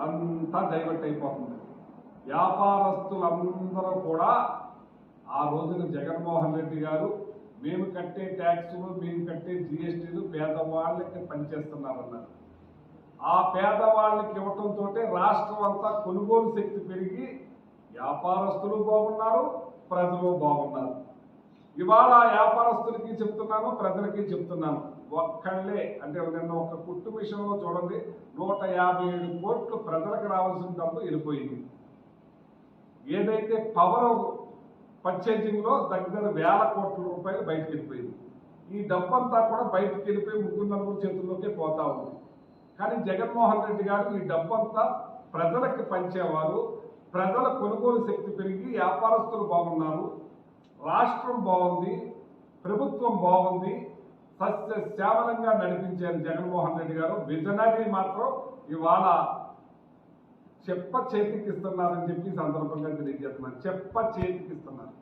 అంతా డైవర్ట్ అయిపోతుంది. వ్యాపారస్తులందరూ కూడా ఆ రోజున జగన్మోహన్ రెడ్డి గారు మేము కట్టే ట్యాక్సులు, మేము కట్టే జిఎస్టీలు పేదవాళ్ళకి పనిచేస్తున్నారన్నారు. ఆ పేదవాళ్ళకి ఇవ్వటంతో రాష్ట్రం అంతా కొనుగోలు శక్తి పెరిగి వ్యాపారస్తులు బాగున్నారు, ప్రజలు బాగున్నారు. ఇవాళ వ్యాపారస్తులకి చెప్తున్నాను, ప్రజలకి చెప్తున్నాను, ఒక్కళ్ళే అంటే నిన్న ఒక కుట్టు విషయంలో చూడండి 157 కోట్లు ప్రజలకు రావాల్సిన డబ్బు వెళ్ళిపోయింది. ఏదైతే పవర్ పర్చేజింగ్ లో దగ్గర 1000 కోట్ల రూపాయలు బయటకు వెళ్ళిపోయింది. ఈ డబ్బంతా కూడా బయటకు వెళ్ళిపోయి 3-4 చేతుల్లోకే పోతా ఉంది. కానీ జగన్మోహన్ రెడ్డి గారు ఈ డబ్బంతా ప్రజలకు పంచేవారు. ప్రజల కొనుగోలు శక్తి పెరిగి వ్యాపారస్తులు బాగున్నారు, రాష్ట్రం బాగుంది, ప్రభుత్వం బాగుంది, సస్యశ్యామలంగా నడిపించారు జగన్మోహన్ రెడ్డి గారు. విజనరీ మాత్రం ఇవాళ చెప్ప చేతికిస్తున్నారని చెప్పి సందర్భంగా తెలియజేస్తున్నారు. చెప్ప చేతికిస్తున్నారు.